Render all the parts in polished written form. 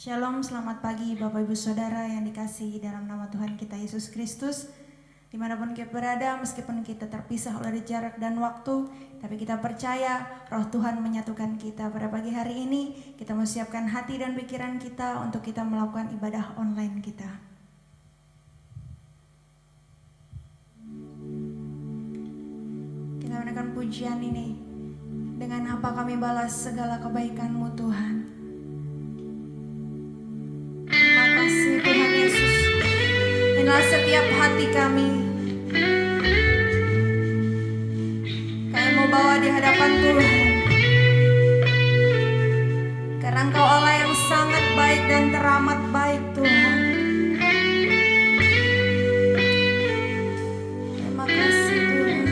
Shalom, selamat pagi Bapak Ibu Saudara yang dikasihi dalam nama Tuhan kita Yesus Kristus. Dimanapun kita berada, meskipun kita terpisah oleh jarak dan waktu, tapi kita percaya Roh Tuhan menyatukan kita. Pada pagi hari ini kita mau siapkan hati dan pikiran kita untuk kita melakukan ibadah online kita. Kita menaikkan pujian ini. Dengan apa kami balas segala kebaikan-Mu Tuhan. Tuhan Yesus, inilah setiap hati kami. Kami mau bawa di hadapan Tuhan, karena Engkau Allah yang sangat baik dan teramat baik Tuhan. Terima kasih Tuhan.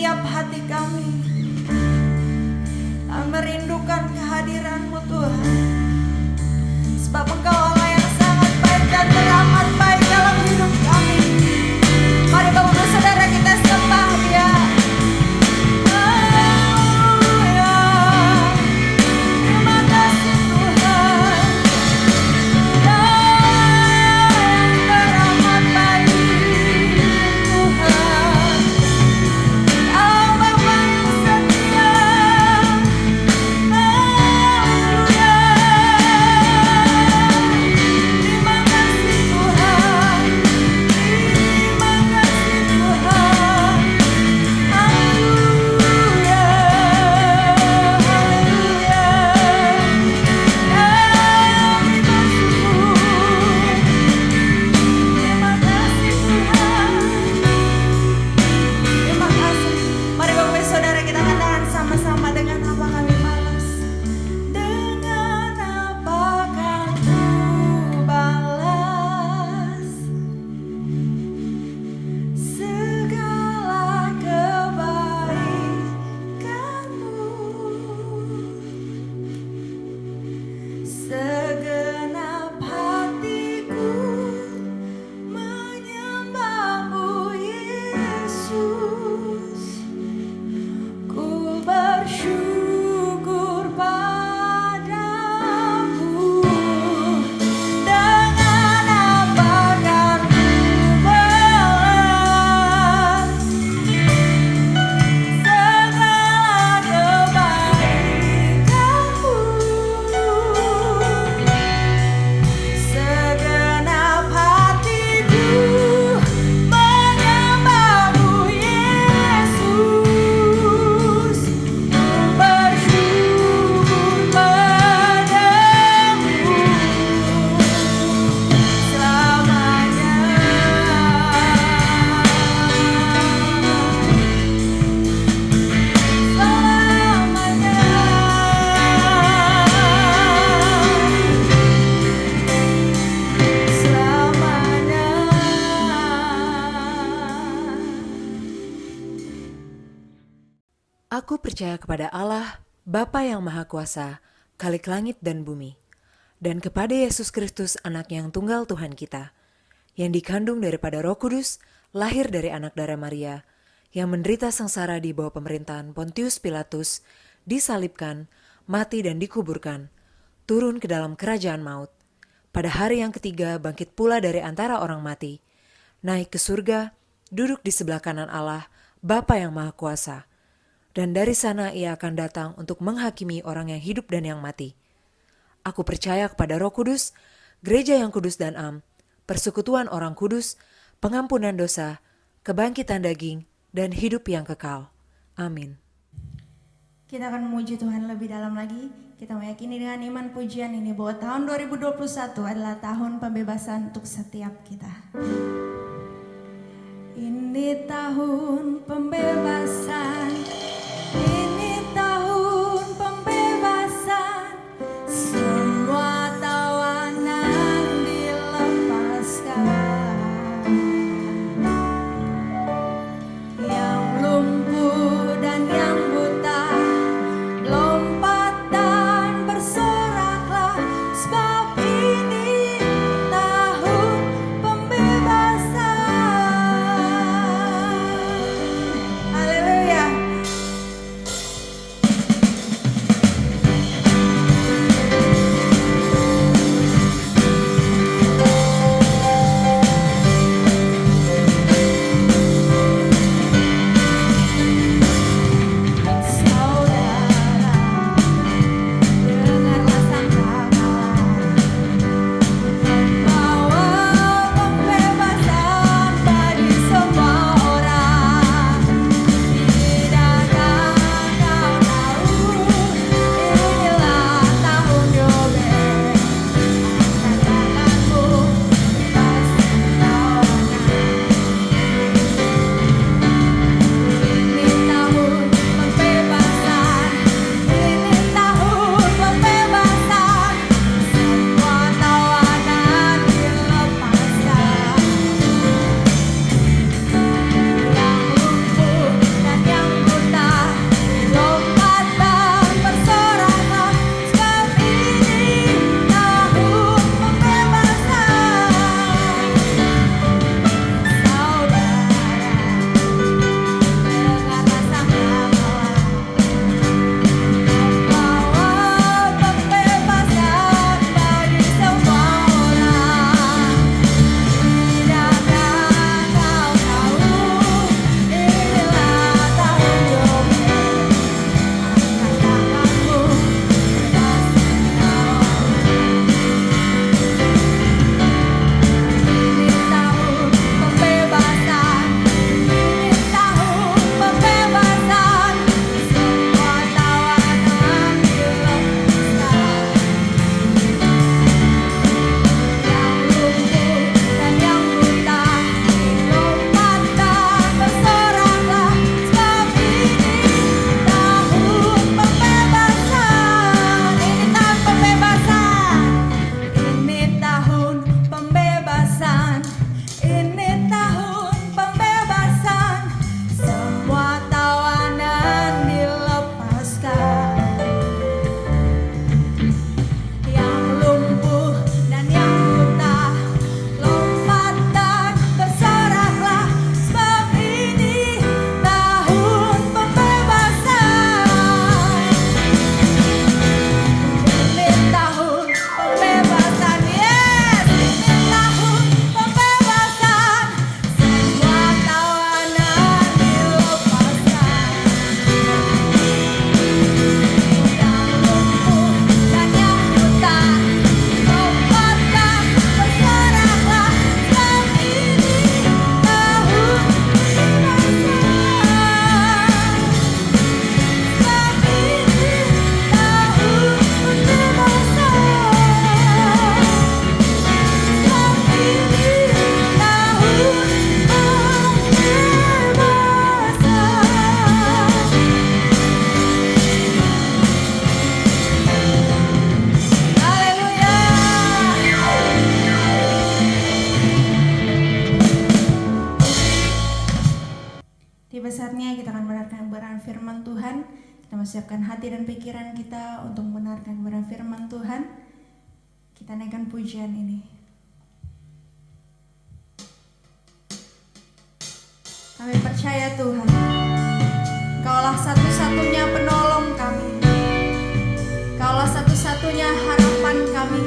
setiap hati kami. Kami merindukan kehadiran-Mu Tuhan. Sebab Engkau Allah yang sangat baik dan teramat baik dalam hidup kami. Mari Bapak Ibu Saudara kita sembah Dia. Haleluya. Terima kasih Tuhan. Yang teramat baik Tuhan. Kau Bapa yang setia. Haleluya. Terima kasih Tuhan. Terima kasih Tuhan. Haleluya. Haleluya. Kami bersyukur. Terima kasih Tuhan. Terima kasih. Mari Bapak Ibu Saudara kita katakan sama-sama, dengan apa kami malas. Dengan apa kan ku balas segala kebaikan-Mu. Segenap hatiku menyembah-Mu Yesus. Ku bersyukur padamu. Dengan apa kan ku balas segala kebaikan-Mu. Segenap hatiku menyembah-Mu Yesus. Ku bersyukur padamu selamanya. Selamanya. Selamanya. Aku percaya kepada Allah, Bapa yang Maha Kuasa, Khalik langit dan bumi, dan kepada Yesus Kristus, Anak yang tunggal Tuhan kita, yang dikandung daripada Roh Kudus, lahir dari anak darah Maria, yang menderita sengsara di bawah pemerintahan Pontius Pilatus, disalibkan, mati dan dikuburkan, turun ke dalam kerajaan maut. Pada hari yang ketiga bangkit pula dari antara orang mati, naik ke surga, duduk di sebelah kanan Allah, Bapa yang Maha Kuasa. Dan dari sana Ia akan datang untuk menghakimi orang yang hidup dan yang mati. Aku percaya kepada Roh Kudus, gereja yang kudus dan am, persekutuan orang kudus, pengampunan dosa, kebangkitan daging, dan hidup yang kekal. Amin. Kita akan memuji Tuhan lebih dalam lagi. Kita meyakini dengan iman pujian ini bahwa tahun 2021 adalah tahun pembebasan untuk setiap kita. Ini tahun pembebasan. Ini tahun pembebasan. Semua tawanan dilepaskan. Yang lumpuh dan yang buta, lompat dan bersoraklah, sebab ini tahun pembebasan. mendengarkan kebenaran firman Tuhan. Kita mempersiapkan hati dan pikiran kita untuk mendengarkan kebenaran firman Tuhan. Kita naikkan pujian ini. Kami percaya Tuhan, Kaulah satu-satunya penolong kami. Kaulah satu-satunya harapan kami.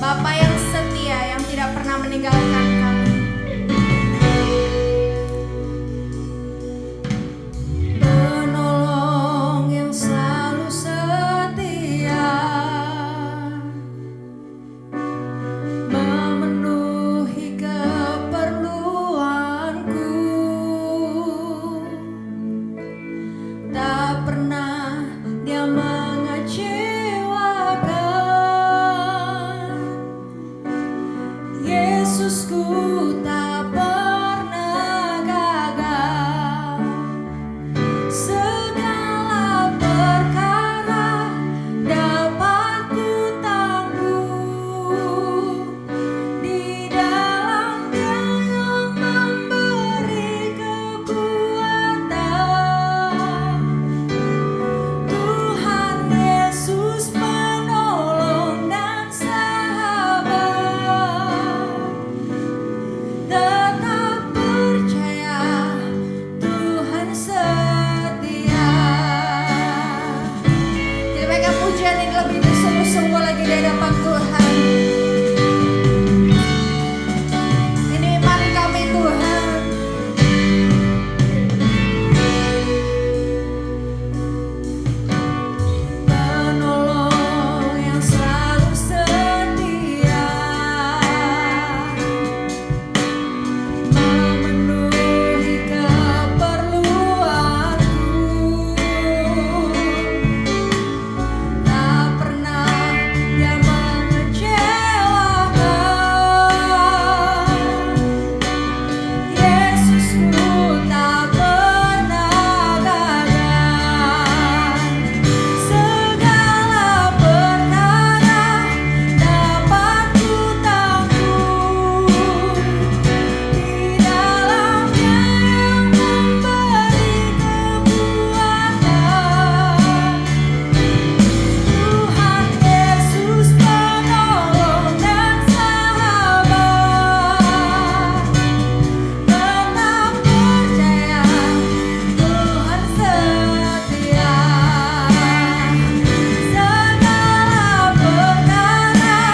Bapa yang setia, yang tidak pernah meninggalkan kami. Penolong yang selalu setia, memenuhi keperluanku. Tak pernah Dia mengecewakan. Yesusku tak pernah gagal. Segala perkara dapat ku tangguh di dalam Dia yang memberi kekuatan. Tuhan Yesus penolong dan sahabat. Tetap percaya Tuhan setia. Kita berikan pujian yang lebih bersungguh-sungguh lagi di hadapan Tuhan. Ini iman kami Tuhan. Penolong yang selalu setia, memenuhi keperluanku. Tak pernah Dia mengecewakan. Yesusku tak pernah gagal. Segala perkara dapat ku tangguh di dalam Dia yang memberi kekuatan. Tuhan Yesus penolong dan sahabat. Tetap percaya Tuhan setia. Segala perkara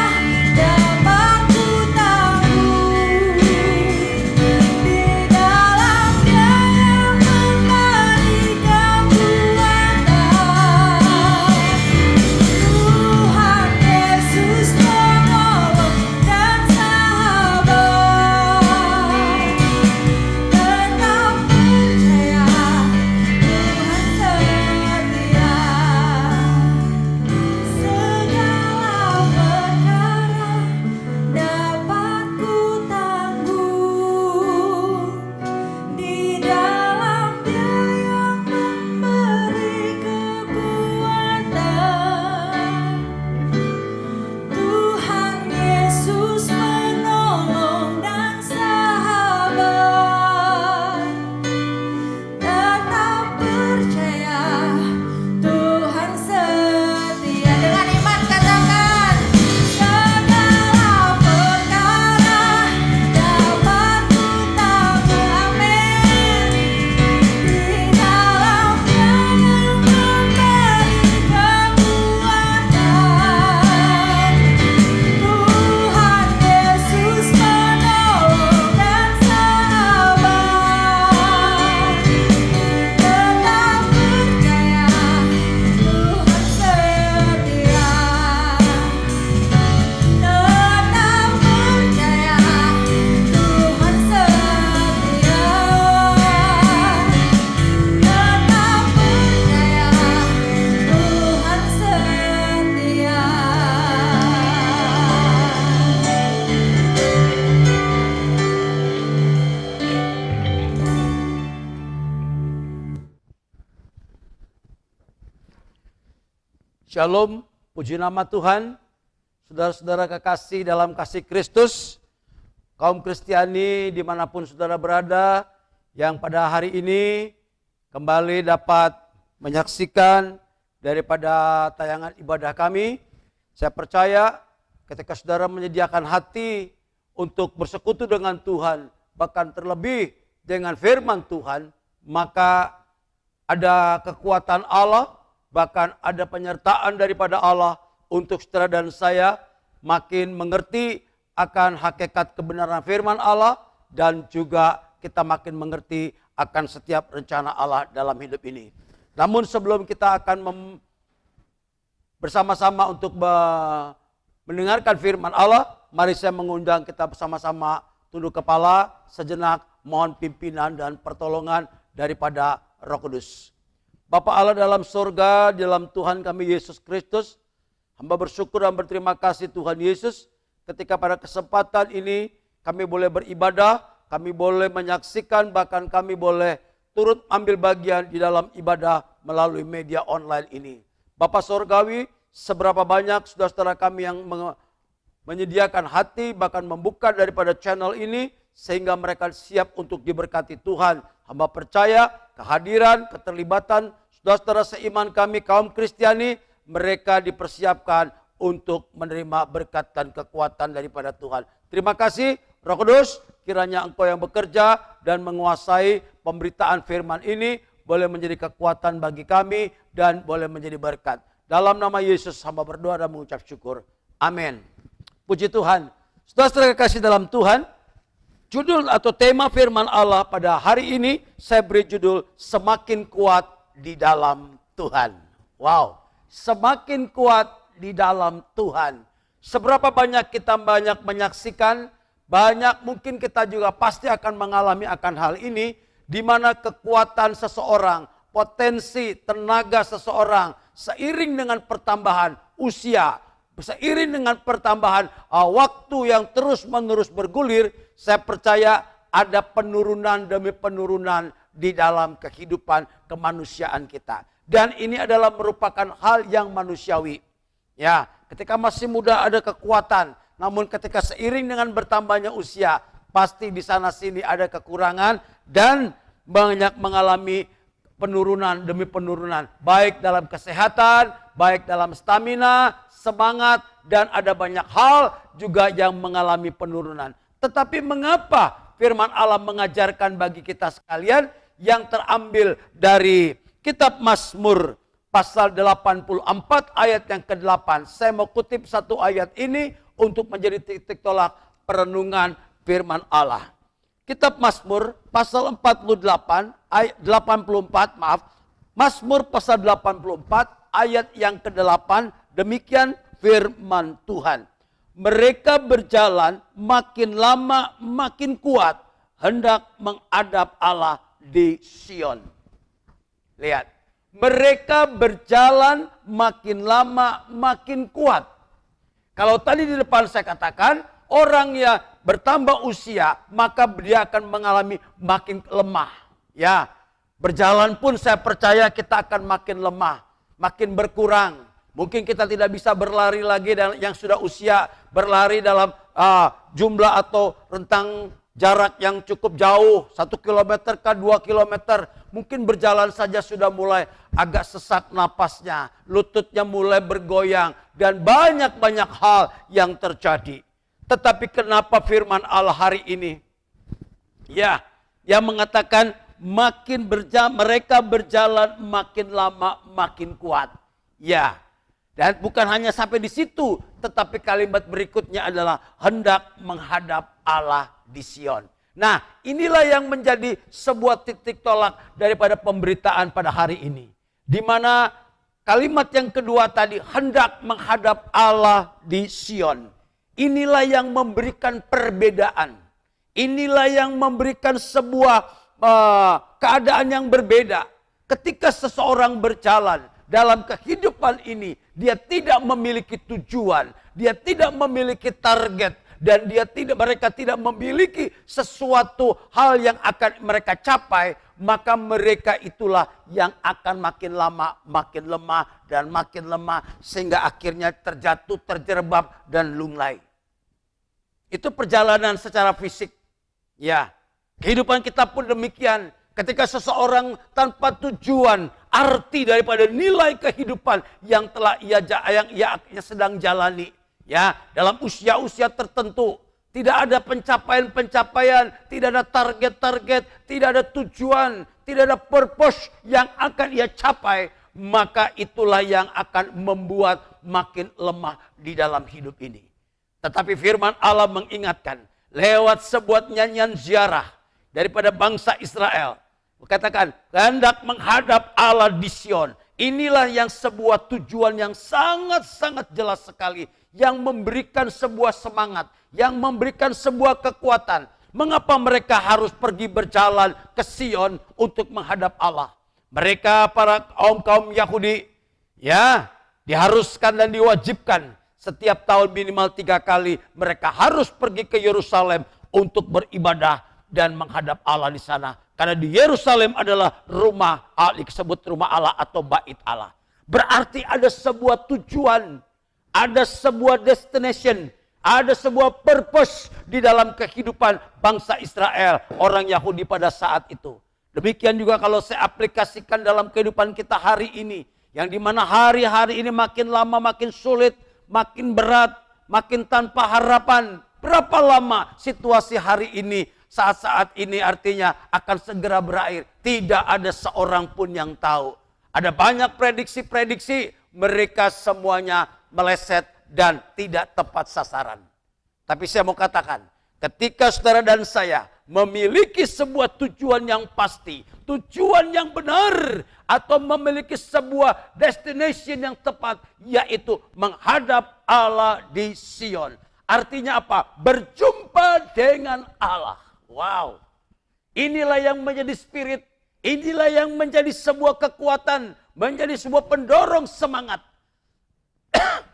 dapat ku tangguh di dalam Dia yang memberi kekuatan. Tuhan Yesus penolong dan sahabat. Tetap percaya Tuhan setia. Segala perkara dapat ku tangguh di dalam Dia yang memberi kekuatan. Tuhan Yesus penolong dan sahabat. Tetap percaya Tuhan setia. Dengan iman katakan, segala perkara dapat ku tangguh. Amin. Di dalam Dia yang memberi kekuatan. Tuhan Yesus penolong dan sahabat. Tetap percaya Tuhan setia. Tetap percaya Tuhan setia. Tetap percaya Tuhan setia. Shalom, puji nama Tuhan. Saudara-saudara kekasih dalam kasih Kristus, kaum Kristiani dimanapun saudara berada, yang pada hari ini kembali dapat menyaksikan daripada tayangan ibadah kami. Saya percaya ketika saudara menyediakan hati untuk bersekutu dengan Tuhan, bahkan terlebih dengan firman Tuhan, maka ada kekuatan Allah, bahkan ada penyertaan daripada Allah untuk saudara dan saya makin mengerti akan hakikat kebenaran firman Allah, dan juga kita makin mengerti akan setiap rencana Allah dalam hidup ini. Namun sebelum kita akan bersama-sama untuk mendengarkan firman Allah, mari saya mengundang kita bersama-sama tunduk kepala sejenak, mohon pimpinan dan pertolongan daripada Roh Kudus. Bapa Allah dalam surga, dalam Tuhan kami Yesus Kristus, hamba bersyukur dan berterima kasih Tuhan Yesus, ketika pada kesempatan ini kami boleh beribadah, kami boleh menyaksikan, bahkan kami boleh turut ambil bagian di dalam ibadah melalui media online ini. Bapa Surgawi, seberapa banyak saudara-saudara kami yang menyediakan hati, bahkan membuka daripada channel ini, sehingga mereka siap untuk diberkati Tuhan. Hamba percaya kehadiran, keterlibatan saudara-saudara seiman kami, kaum Kristiani, mereka dipersiapkan untuk menerima berkat dan kekuatan daripada Tuhan. Terima kasih Roh Kudus, kiranya Engkau yang bekerja dan menguasai pemberitaan firman ini, boleh menjadi kekuatan bagi kami dan boleh menjadi berkat. Dalam nama Yesus hamba berdoa dan mengucap syukur. Amin. Puji Tuhan. Saudara-saudara kasih dalam Tuhan, judul atau tema firman Allah pada hari ini saya beri judul Semakin Kuat di Dalam Tuhan. Wow, semakin kuat di dalam Tuhan. Seberapa banyak kita menyaksikan, banyak mungkin kita juga pasti akan mengalami akan hal ini, di mana kekuatan seseorang, potensi, tenaga seseorang, seiring dengan pertambahan usia, seiring dengan pertambahan waktu yang terus-menerus bergulir, saya percaya ada penurunan demi penurunan di dalam kehidupan kemanusiaan kita. Dan ini adalah merupakan hal yang manusiawi. Ya, ketika masih muda ada kekuatan, namun ketika seiring dengan bertambahnya usia, pasti di sana sini ada kekurangan dan banyak mengalami penurunan demi penurunan, baik dalam kesehatan, baik dalam stamina, semangat, dan ada banyak hal juga yang mengalami penurunan. Tetapi mengapa firman Allah mengajarkan bagi kita sekalian yang terambil dari kitab Mazmur pasal 84 ayat yang ke-8. Saya mau kutip satu ayat ini untuk menjadi titik tolak perenungan firman Allah. Kitab Mazmur pasal 84 ayat 84, Mazmur pasal 84 ayat yang ke-8, demikian firman Tuhan. Mereka berjalan makin lama makin kuat, hendak menghadap Allah di Sion. Lihat, mereka berjalan makin lama makin kuat. Kalau tadi di depan saya katakan, orang yang bertambah usia, maka dia akan mengalami makin lemah. Ya, berjalan pun saya percaya kita akan makin lemah, makin berkurang. Mungkin kita tidak bisa berlari lagi, dan yang sudah usia berlari dalam jumlah atau rentang jarak yang cukup jauh, 1 kilometer ke 2 kilometer. Mungkin berjalan saja sudah mulai agak sesak napasnya, lututnya mulai bergoyang, dan banyak-banyak hal yang terjadi. Tetapi kenapa firman Allah hari ini, ya, yang mengatakan mereka berjalan makin lama makin kuat. Ya, dan bukan hanya sampai di situ, tetapi kalimat berikutnya adalah hendak menghadap Allah di Sion. Nah, inilah yang menjadi sebuah titik tolak daripada pemberitaan pada hari ini. Di mana kalimat yang kedua tadi, hendak menghadap Allah di Sion. Inilah yang memberikan perbedaan. Inilah yang memberikan sebuah keadaan yang berbeda. Ketika seseorang berjalan dalam kehidupan ini, dia tidak memiliki tujuan, dia tidak memiliki target, dan mereka tidak memiliki sesuatu hal yang akan mereka capai, maka mereka itulah yang akan makin lama makin lemah dan makin lemah, sehingga akhirnya terjatuh, terjerembab dan lunglai. Itu perjalanan secara fisik. Ya, kehidupan kita pun demikian. Ketika seseorang tanpa tujuan, arti daripada nilai kehidupan yang telah ia sedang jalani, ya, dalam usia-usia tertentu, tidak ada pencapaian-pencapaian, tidak ada target-target, tidak ada tujuan, tidak ada purpose yang akan ia capai, maka itulah yang akan membuat makin lemah di dalam hidup ini. Tetapi firman Allah mengingatkan lewat sebuah nyanyian ziarah daripada bangsa Israel. Katakan, hendak menghadap Allah di Sion. Inilah yang sebuah tujuan yang sangat-sangat jelas sekali. Yang memberikan sebuah semangat. Yang memberikan sebuah kekuatan. Mengapa mereka harus pergi berjalan ke Sion untuk menghadap Allah? Mereka para kaum Yahudi, ya, diharuskan dan diwajibkan. Setiap tahun minimal 3 kali mereka harus pergi ke Yerusalem untuk beribadah dan menghadap Allah di sana. Karena di Yerusalem adalah rumah Allah, disebut rumah Allah atau bait Allah. Berarti ada sebuah tujuan, ada sebuah destination, ada sebuah purpose di dalam kehidupan bangsa Israel, orang Yahudi pada saat itu. Demikian juga kalau saya aplikasikan dalam kehidupan kita hari ini, yang dimana hari-hari ini makin lama makin sulit, makin berat, makin tanpa harapan. Berapa lama situasi hari ini, saat-saat ini artinya akan segera berakhir. Tidak ada seorang pun yang tahu. Ada banyak prediksi-prediksi, mereka semuanya meleset dan tidak tepat sasaran. Tapi saya mau katakan, ketika saudara dan saya memiliki sebuah tujuan yang pasti, tujuan yang benar, atau memiliki sebuah destination yang tepat, yaitu menghadap Allah di Sion. Artinya apa? Berjumpa dengan Allah. Wow. Inilah yang menjadi spirit, inilah yang menjadi sebuah kekuatan, menjadi sebuah pendorong semangat.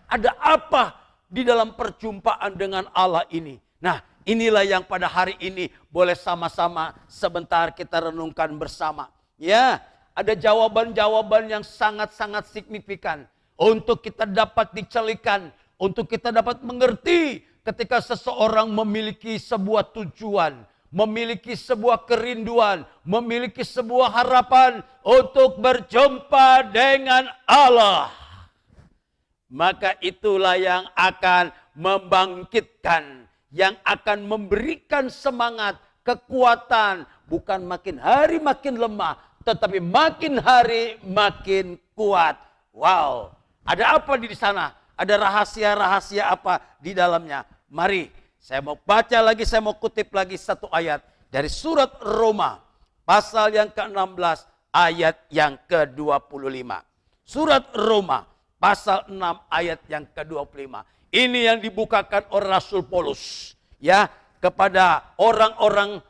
Ada apa di dalam perjumpaan dengan Allah ini? Nah, inilah yang pada hari ini boleh sama-sama sebentar kita renungkan bersama. Ya, ada jawaban-jawaban yang sangat-sangat signifikan untuk kita dapat dicelikan, untuk kita dapat mengerti ketika seseorang memiliki sebuah tujuan, memiliki sebuah kerinduan, memiliki sebuah harapan untuk berjumpa dengan Allah. Maka itulah yang akan membangkitkan, yang akan memberikan semangat, kekuatan, bukan makin hari makin lemah, tetapi makin hari makin kuat. Wow, ada apa di sana? Ada rahasia-rahasia apa di dalamnya? Mari, saya mau baca lagi, saya mau kutip lagi satu ayat dari surat Roma, pasal yang ke-16, ayat yang ke-25. Surat Roma, pasal 6, ayat yang ke-25. Ini yang dibukakan oleh Rasul Paulus, ya, kepada orang-orang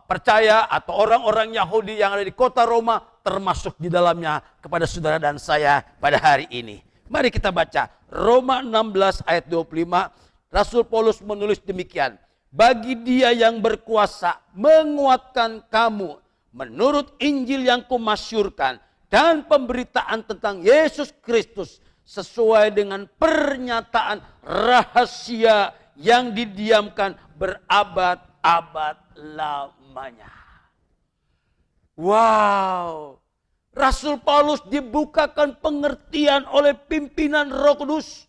percaya atau orang-orang Yahudi yang ada di kota Roma, termasuk di dalamnya kepada saudara dan saya pada hari ini. Mari kita baca Roma 16 ayat 25. Rasul Paulus menulis demikian. Bagi Dia yang berkuasa menguatkan kamu menurut Injil yang kumasyurkan dan pemberitaan tentang Yesus Kristus sesuai dengan pernyataan rahasia yang didiamkan berabad-abad lamanya. Wow, Rasul Paulus dibukakan pengertian oleh pimpinan Roh Kudus.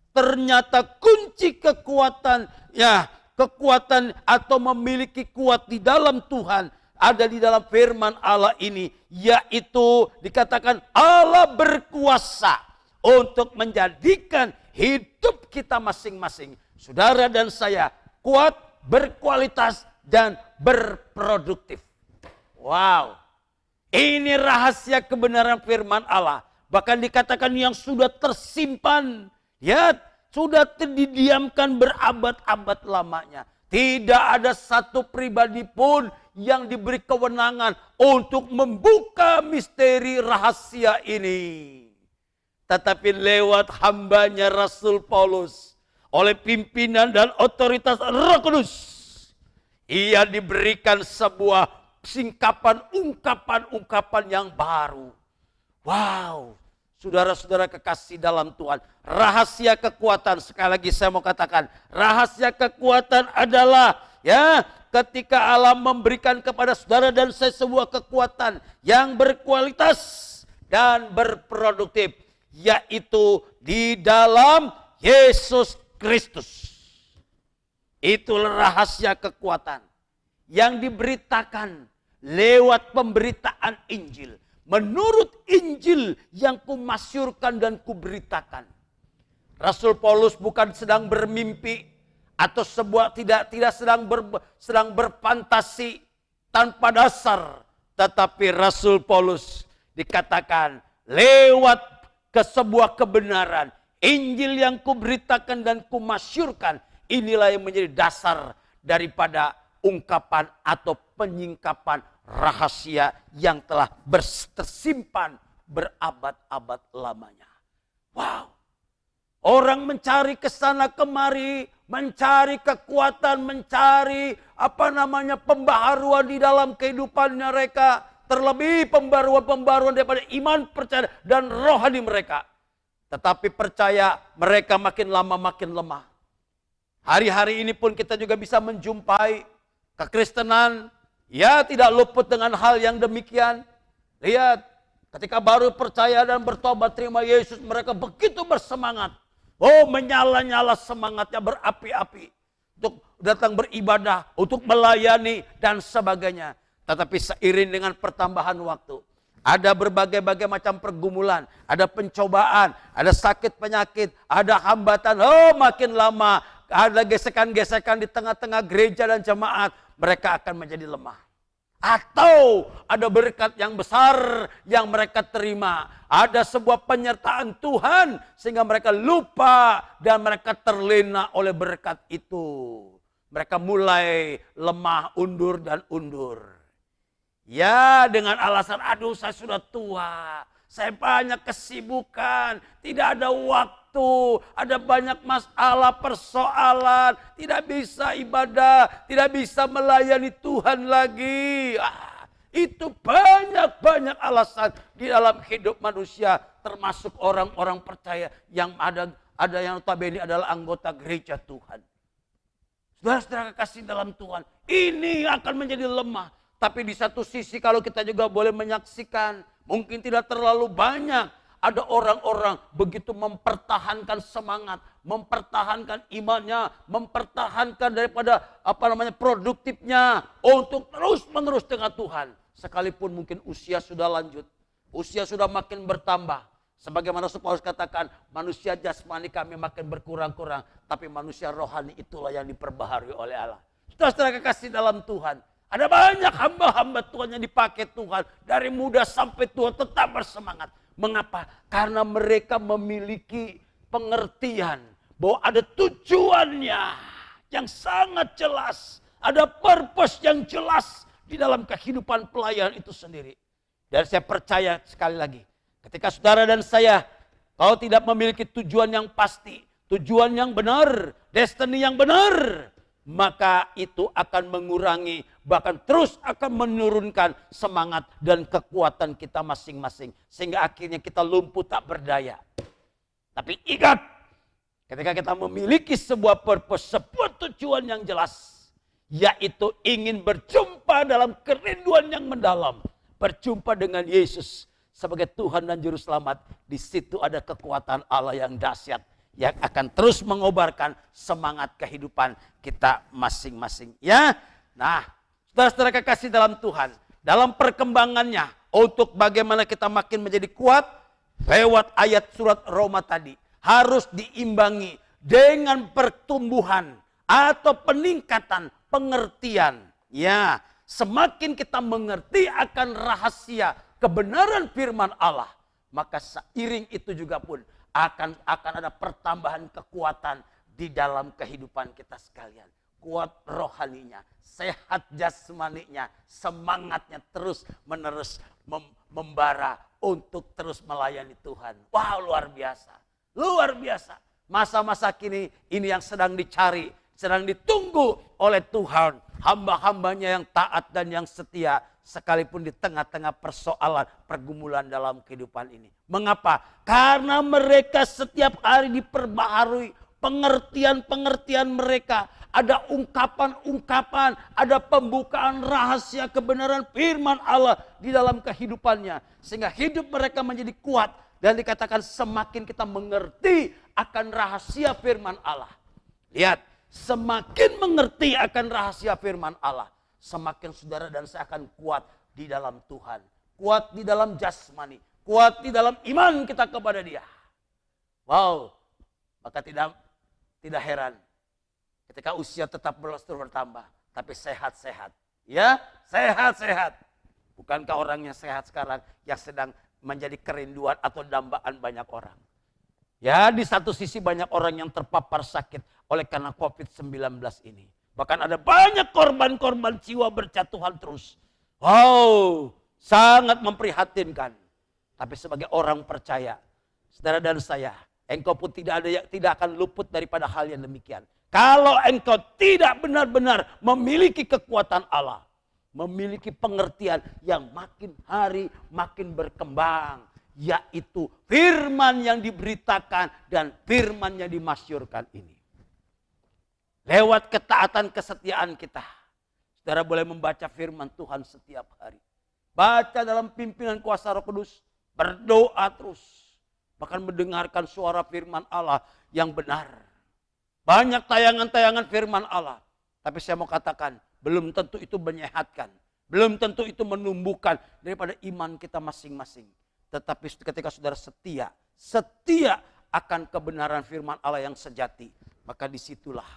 Ternyata kunci kekuatan, ya, kekuatan atau memiliki kuat di dalam Tuhan ada di dalam firman Allah ini, yaitu dikatakan Allah berkuasa untuk menjadikan hidup kita masing-masing, saudara dan saya, kuat, berkualitas, dan berproduktif. Wow, ini rahasia kebenaran firman Allah. Bahkan dikatakan yang sudah tersimpan, ya, sudah didiamkan berabad-abad lamanya. Tidak ada satu pribadi pun yang diberi kewenangan untuk membuka misteri rahasia ini. Tetapi lewat hambanya Rasul Paulus, oleh pimpinan dan otoritas Roh Kudus, ia diberikan sebuah singkapan ungkapan-ungkapan yang baru. Wow, saudara-saudara kekasih dalam Tuhan, rahasia kekuatan, sekali lagi saya mau katakan, rahasia kekuatan adalah ya, ketika Allah memberikan kepada saudara dan saya sebuah kekuatan yang berkualitas dan berproduktif, yaitu di dalam Yesus Kristus. Itulah rahasia kekuatan yang diberitakan lewat pemberitaan Injil. Menurut Injil yang kumasyurkan dan kuberitakan. Rasul Paulus bukan sedang bermimpi atau tidak sedang berfantasi tanpa dasar, tetapi Rasul Paulus dikatakan lewat ke sebuah kebenaran, Injil yang kuberitakan dan kumasyurkan, inilah yang menjadi dasar daripada ungkapan atau penyingkapan rahasia yang telah tersimpan berabad-abad lamanya. Wow. Orang mencari kesana kemari, mencari kekuatan, mencari pembaharuan di dalam kehidupan mereka. Terlebih pembaruan daripada iman, percaya dan rohani mereka. Tetapi percaya mereka makin lama makin lemah. Hari-hari ini pun kita juga bisa menjumpai kekristenan, ya tidak luput dengan hal yang demikian. Lihat, ketika baru percaya dan bertobat terima Yesus, mereka begitu bersemangat. Oh, menyala-nyala semangatnya, berapi-api untuk datang beribadah, untuk melayani dan sebagainya. Tetapi seiring dengan pertambahan waktu, ada berbagai-bagai macam pergumulan, ada pencobaan, ada sakit penyakit, ada hambatan. Oh, makin lama ada gesekan-gesekan di tengah-tengah gereja dan jemaat, mereka akan menjadi lemah. Atau ada berkat yang besar yang mereka terima. Ada sebuah penyertaan Tuhan sehingga mereka lupa dan mereka terlena oleh berkat itu. Mereka mulai lemah, undur dan undur. Ya, dengan alasan, aduh saya sudah tua, saya banyak kesibukan, tidak ada waktu, ada banyak masalah, persoalan, tidak bisa ibadah, tidak bisa melayani Tuhan lagi. Itu banyak alasan di dalam hidup manusia, termasuk orang-orang percaya yang ada yang notabene adalah anggota gereja Tuhan. Saudara-saudara kasih dalam Tuhan, ini akan menjadi lemah. Tapi di satu sisi kalau kita juga boleh menyaksikan, mungkin tidak terlalu banyak. Ada orang-orang begitu mempertahankan semangat, mempertahankan imannya, mempertahankan daripada produktifnya untuk terus-menerus dengan Tuhan. Sekalipun mungkin usia sudah lanjut, usia sudah makin bertambah. Sebagaimana Paulus katakan, manusia jasmani kami makin berkurang-kurang, tapi manusia rohani itulah yang diperbaharui oleh Allah. Saudara-saudara kekasih dalam Tuhan, ada banyak hamba-hamba Tuhan yang dipakai Tuhan. Dari muda sampai tua tetap bersemangat. Mengapa? Karena mereka memiliki pengertian bahwa ada tujuannya yang sangat jelas. Ada purpose yang jelas di dalam kehidupan pelayan itu sendiri. Dan saya percaya sekali lagi, ketika saudara dan saya, kalau tidak memiliki tujuan yang pasti, tujuan yang benar, destiny yang benar, maka itu akan mengurangi, bahkan terus akan menurunkan semangat dan kekuatan kita masing-masing. Sehingga akhirnya kita lumpuh tak berdaya. Tapi ingat, ketika kita memiliki sebuah purpose, sebuah tujuan yang jelas, yaitu ingin berjumpa dalam kerinduan yang mendalam, berjumpa dengan Yesus sebagai Tuhan dan Juru Selamat, di situ ada kekuatan Allah yang dahsyat, yang akan terus mengobarkan semangat kehidupan kita masing-masing. Ya, nah, saudara-saudara kekasih dalam Tuhan, dalam perkembangannya untuk bagaimana kita makin menjadi kuat, lewat ayat surat Roma tadi, harus diimbangi dengan pertumbuhan atau peningkatan pengertian. Ya, semakin kita mengerti akan rahasia kebenaran firman Allah, maka seiring itu juga pun akan ada pertambahan kekuatan di dalam kehidupan kita sekalian. Kuat rohaninya, sehat jasmaninya, semangatnya terus menerus membara untuk terus melayani Tuhan. Wow, luar biasa. Luar biasa. Masa-masa kini ini yang sedang dicari, sedang ditunggu oleh Tuhan. Hamba-hambanya yang taat dan yang setia, sekalipun di tengah-tengah persoalan, pergumulan dalam kehidupan ini. Mengapa? Karena mereka setiap hari diperbaharui pengertian-pengertian mereka, ada ungkapan-ungkapan, ada pembukaan rahasia kebenaran firman Allah di dalam kehidupannya. Sehingga hidup mereka menjadi kuat dan dikatakan semakin kita mengerti akan rahasia firman Allah. Lihat, semakin mengerti akan rahasia firman Allah, semakin saudara dan saya akan kuat di dalam Tuhan. Kuat di dalam jasmani, kuat di dalam iman kita kepada Dia. Wow, maka tidak heran ketika usia tetap terus bertambah, tapi sehat-sehat. Ya, sehat-sehat. Bukankah orang yang sehat sekarang yang sedang menjadi kerinduan atau dambaan banyak orang? Ya, di satu sisi banyak orang yang terpapar sakit oleh karena COVID-19 ini. Bahkan ada banyak korban-korban jiwa berjatuhan terus. Wow, sangat memprihatinkan. Tapi sebagai orang percaya, saudara dan saya, engkau pun tidak akan luput daripada hal yang demikian. Kalau engkau tidak benar-benar memiliki kekuatan Allah, memiliki pengertian yang makin hari makin berkembang, yaitu firman yang diberitakan dan firman yang dimasyurkan ini. Lewat ketaatan kesetiaan kita, saudara boleh membaca firman Tuhan setiap hari. Baca dalam pimpinan kuasa Roh Kudus, berdoa terus, bahkan mendengarkan suara firman Allah yang benar. Banyak tayangan-tayangan firman Allah, tapi saya mau katakan, belum tentu itu menyehatkan, belum tentu itu menumbuhkan daripada iman kita masing-masing. Tetapi ketika saudara setia akan kebenaran firman Allah yang sejati, maka disitulah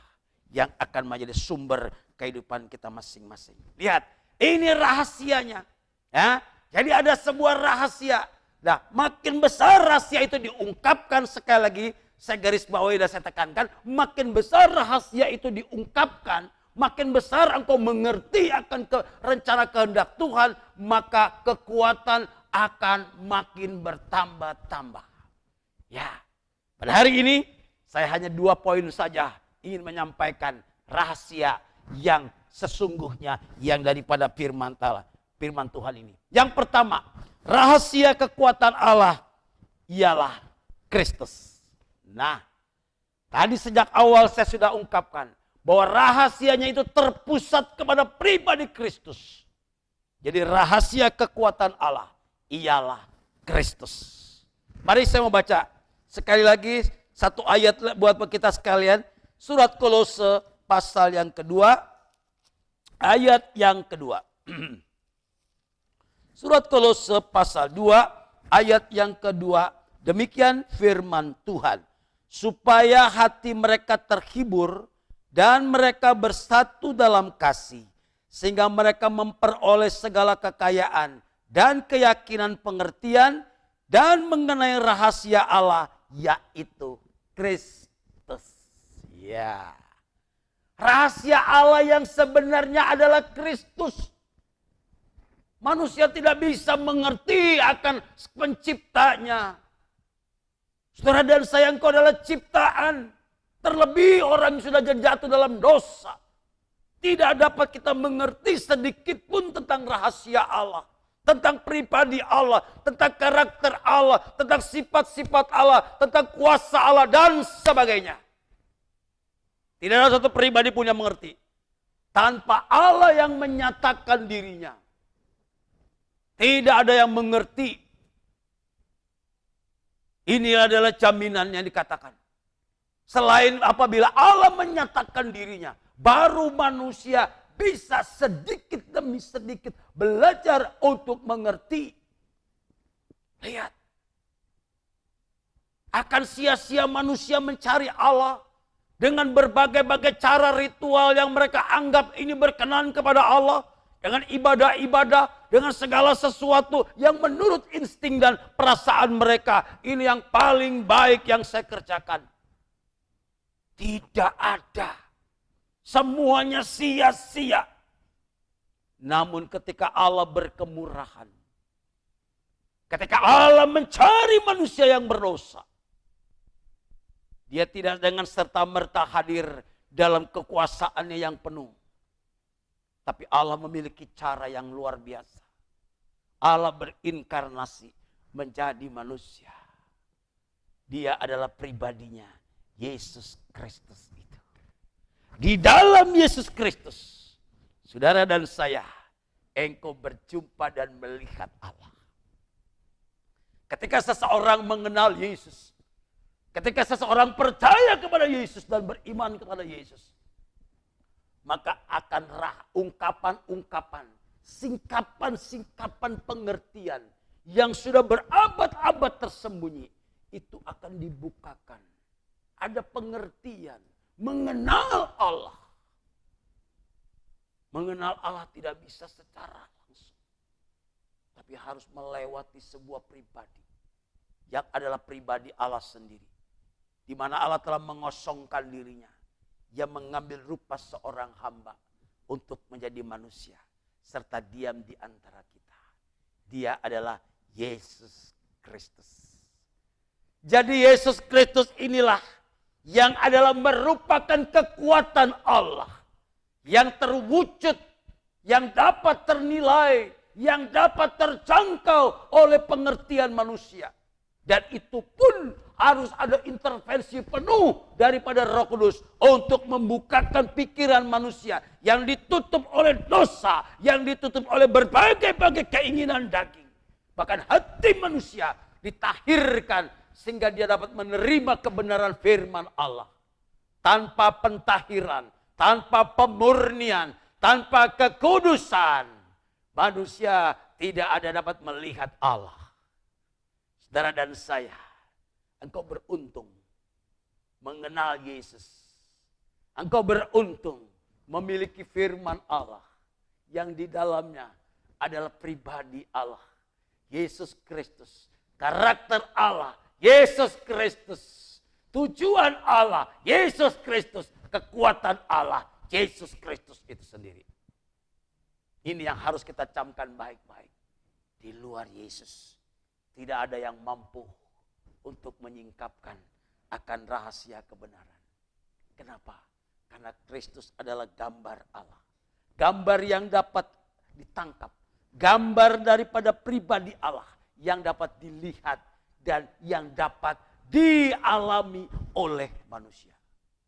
yang akan menjadi sumber kehidupan kita masing-masing. Lihat, ini rahasianya. Ya, jadi ada sebuah rahasia. Nah, makin besar rahasia itu diungkapkan, sekali lagi saya garis bawahi dan saya tekankan, makin besar rahasia itu diungkapkan, makin besar engkau mengerti akan rencana kehendak Tuhan, maka kekuatan akan makin bertambah-tambah. Ya, pada hari ini saya hanya 2 poin saja ingin menyampaikan rahasia yang sesungguhnya yang daripada firman Tuhan ini. Yang pertama, rahasia kekuatan Allah ialah Kristus. Nah, tadi sejak awal saya sudah ungkapkan bahwa rahasianya itu terpusat kepada pribadi Kristus. Jadi rahasia kekuatan Allah ialah Kristus. Mari saya mau baca sekali lagi satu ayat buat kita sekalian. Surat Kolose pasal yang kedua, ayat yang kedua. Surat Kolose pasal 2, ayat yang kedua. Demikian firman Tuhan. Supaya hati mereka terhibur dan mereka bersatu dalam kasih. Sehingga mereka memperoleh segala kekayaan dan keyakinan pengertian dan mengenai rahasia Allah, yaitu Kristus. Ya. Rahasia Allah yang sebenarnya adalah Kristus. Manusia tidak bisa mengerti akan penciptanya. Saudara dan saya, engkau adalah ciptaan. Terlebih orang yang sudah jatuh dalam dosa. Tidak dapat kita mengerti sedikit pun tentang rahasia Allah. Tentang pribadi Allah. Tentang karakter Allah. Tentang sifat-sifat Allah. Tentang kuasa Allah dan sebagainya. Tidak ada satu pribadi pun yang mengerti. Tanpa Allah yang menyatakan dirinya. Tidak ada yang mengerti. Ini adalah jaminan yang dikatakan. Selain apabila Allah menyatakan dirinya, baru manusia bisa sedikit demi sedikit belajar untuk mengerti. Lihat. Akan sia-sia manusia mencari Allah dengan berbagai-bagai cara ritual yang mereka anggap ini berkenan kepada Allah. Dengan ibadah-ibadah, dengan segala sesuatu yang menurut insting dan perasaan mereka. Ini yang paling baik yang saya kerjakan. Tidak ada. Semuanya sia-sia. Namun ketika Allah berkemurahan. Ketika Allah mencari manusia yang berdosa. Dia tidak dengan serta-merta hadir dalam kekuasaannya yang penuh. Tapi Allah memiliki cara yang luar biasa. Allah berinkarnasi menjadi manusia. Dia adalah pribadinya Yesus Kristus itu. Di dalam Yesus Kristus, saudara dan saya, engkau berjumpa dan melihat Allah. Ketika seseorang mengenal Yesus, ketika seseorang percaya kepada Yesus dan beriman kepada Yesus, maka akan ungkapan-ungkapan, singkapan-singkapan pengertian yang sudah berabad-abad tersembunyi, itu akan dibukakan. Ada pengertian, mengenal Allah. Mengenal Allah tidak bisa secara langsung, tapi harus melewati sebuah pribadi yang adalah pribadi Allah sendiri, di mana Allah telah mengosongkan dirinya. Dia mengambil rupa seorang hamba untuk menjadi manusia serta diam di antara kita. Dia adalah Yesus Kristus. Jadi Yesus Kristus inilah yang adalah merupakan kekuatan Allah yang terwujud, yang dapat ternilai, yang dapat terjangkau oleh pengertian manusia. Dan itu pun harus ada intervensi penuh daripada Roh Kudus untuk membukakan pikiran manusia yang ditutup oleh dosa, yang ditutup oleh berbagai-bagai keinginan daging. Bahkan hati manusia ditahirkan sehingga dia dapat menerima kebenaran firman Allah. Tanpa pentahiran, tanpa pemurnian, tanpa kekudusan, manusia tidak ada dapat melihat Allah. Saudara dan saya, engkau beruntung mengenal Yesus. Engkau beruntung memiliki firman Allah yang di dalamnya adalah pribadi Allah, Yesus Kristus, karakter Allah, Yesus Kristus, tujuan Allah, Yesus Kristus, kekuatan Allah, Yesus Kristus itu sendiri. Ini yang harus kita camkan baik-baik. Di luar Yesus tidak ada yang mampu untuk menyingkapkan akan rahasia kebenaran. Kenapa? Karena Kristus adalah gambar Allah. Gambar yang dapat ditangkap. Gambar daripada pribadi Allah yang dapat dilihat dan yang dapat dialami oleh manusia.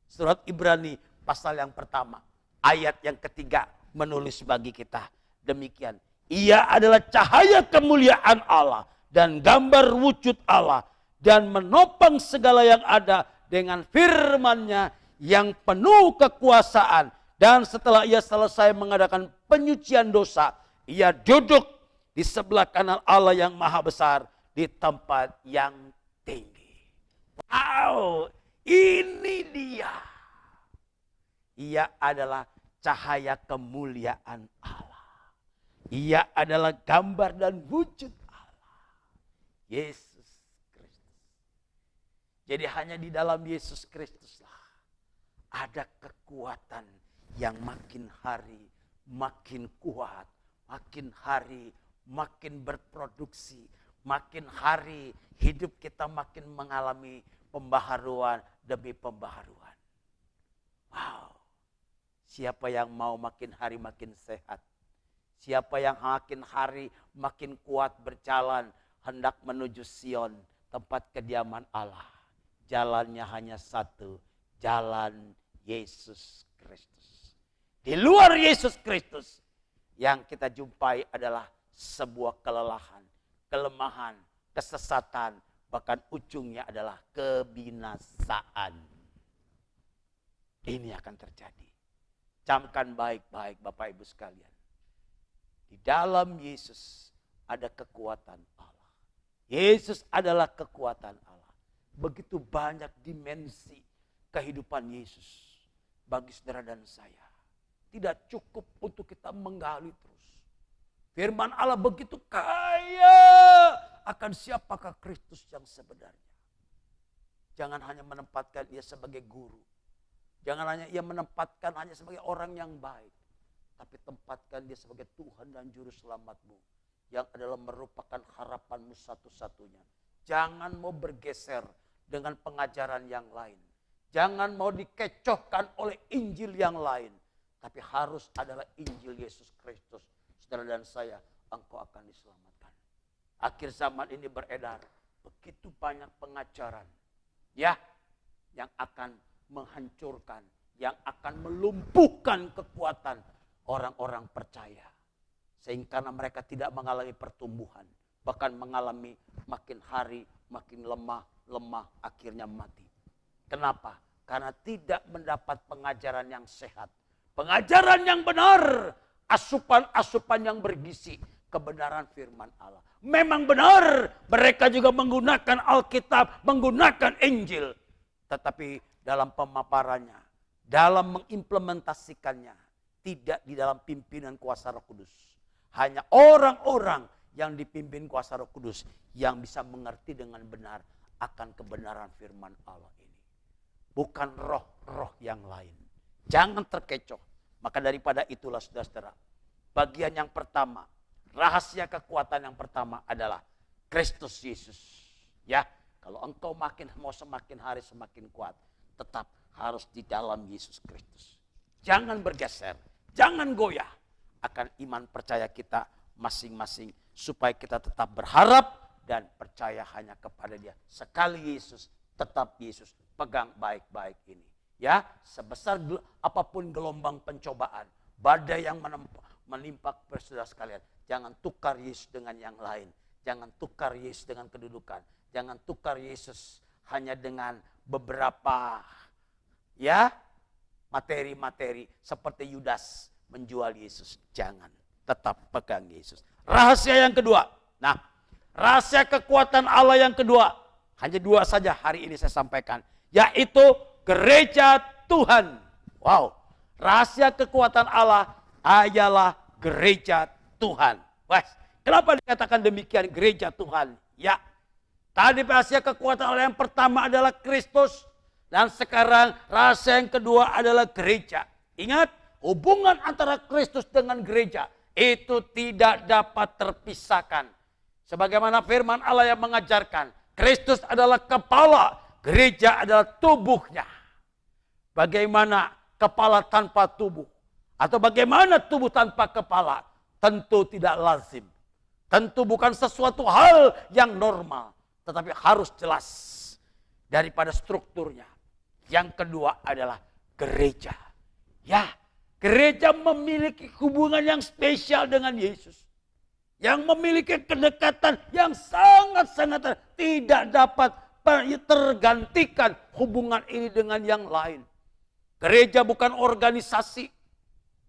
Surat Ibrani pasal yang pertama, ayat yang ketiga menulis bagi kita demikian. Ia adalah cahaya kemuliaan Allah dan gambar wujud Allah, dan menopang segala yang ada dengan firman-Nya yang penuh kekuasaan. Dan setelah ia selesai mengadakan penyucian dosa, ia duduk di sebelah kanan Allah yang maha besar di tempat yang tinggi. Wow, ini dia. Ia adalah cahaya kemuliaan Allah. Ia adalah gambar dan wujud Yesus Kristus. Jadi hanya di dalam Yesus Kristuslah ada kekuatan yang makin hari makin kuat, makin hari makin berproduksi, makin hari hidup kita makin mengalami pembaharuan demi pembaharuan. Wow. Siapa yang mau makin hari makin sehat? Siapa yang makin hari makin kuat berjalan hendak menuju Sion, tempat kediaman Allah. Jalannya hanya satu, jalan Yesus Kristus. Di luar Yesus Kristus, yang kita jumpai adalah sebuah kelelahan, kelemahan, kesesatan, bahkan ujungnya adalah kebinasaan. Ini akan terjadi. Camkan baik-baik Bapak Ibu sekalian. Di dalam Yesus ada kekuatan Allah. Yesus adalah kekuatan Allah. Begitu banyak dimensi kehidupan Yesus bagi saudara dan saya. Tidak cukup untuk kita menggali terus. Firman Allah begitu kaya akan siapakah Kristus yang sebenarnya. Jangan hanya menempatkan ia sebagai guru. Jangan hanya ia menempatkan hanya sebagai orang yang baik. Tapi tempatkan dia sebagai Tuhan dan Juru Selamatmu. Yang adalah merupakan harapanmu satu-satunya. Jangan mau bergeser dengan pengajaran yang lain. Jangan mau dikecohkan oleh Injil yang lain. Tapi harus adalah Injil Yesus Kristus. Saudara dan saya, engkau akan diselamatkan. Akhir zaman ini beredar begitu banyak pengajaran. Ya, yang akan menghancurkan, yang akan melumpuhkan kekuatan orang-orang percaya. Sehingga karena mereka tidak mengalami pertumbuhan, bahkan mengalami makin hari makin lemah, akhirnya mati. Kenapa? Karena tidak mendapat pengajaran yang sehat, pengajaran yang benar, asupan-asupan yang bergizi, kebenaran firman Allah. Memang benar mereka juga menggunakan Alkitab, menggunakan Injil. Tetapi dalam pemaparannya, dalam mengimplementasikannya, tidak di dalam pimpinan kuasa Roh Kudus. Hanya orang-orang yang dipimpin kuasa Roh Kudus yang bisa mengerti dengan benar akan kebenaran firman Allah ini. Bukan roh-roh yang lain. Jangan terkecoh. Maka daripada itulah saudara-saudara, bagian yang pertama, rahasia kekuatan yang pertama adalah Kristus Yesus. Ya, kalau engkau mau semakin hari semakin kuat, tetap harus di dalam Yesus Kristus. Jangan bergeser, jangan goyah akan iman percaya kita masing-masing, supaya kita tetap berharap dan percaya hanya kepada Dia. Sekali Yesus, tetap Yesus. Pegang baik-baik ini. Ya, sebesar apapun gelombang pencobaan, badai yang menimpa saudara sekalian, jangan tukar Yesus dengan yang lain. Jangan tukar Yesus dengan kedudukan. Jangan tukar Yesus hanya dengan beberapa materi-materi seperti Yudas menjual Yesus. Jangan, tetap pegang Yesus. Rahasia yang kedua. Nah, rahasia kekuatan Allah yang kedua, hanya dua saja hari ini saya sampaikan, yaitu gereja Tuhan. Wow, rahasia kekuatan Allah adalah gereja Tuhan. Wah, kenapa dikatakan demikian gereja Tuhan? Ya, tadi rahasia kekuatan Allah yang pertama adalah Kristus, dan sekarang rahasia yang kedua adalah gereja. Ingat, hubungan antara Kristus dengan gereja itu tidak dapat terpisahkan. Sebagaimana firman Allah yang mengajarkan, Kristus adalah kepala, gereja adalah tubuhnya. Bagaimana kepala tanpa tubuh? Atau bagaimana tubuh tanpa kepala? Tentu tidak lazim. Tentu bukan sesuatu hal yang normal. Tetapi harus jelas daripada strukturnya. Yang kedua adalah gereja. Ya, gereja memiliki hubungan yang spesial dengan Yesus. Yang memiliki kedekatan yang sangat-sangat tidak dapat tergantikan hubungan ini dengan yang lain. Gereja bukan organisasi.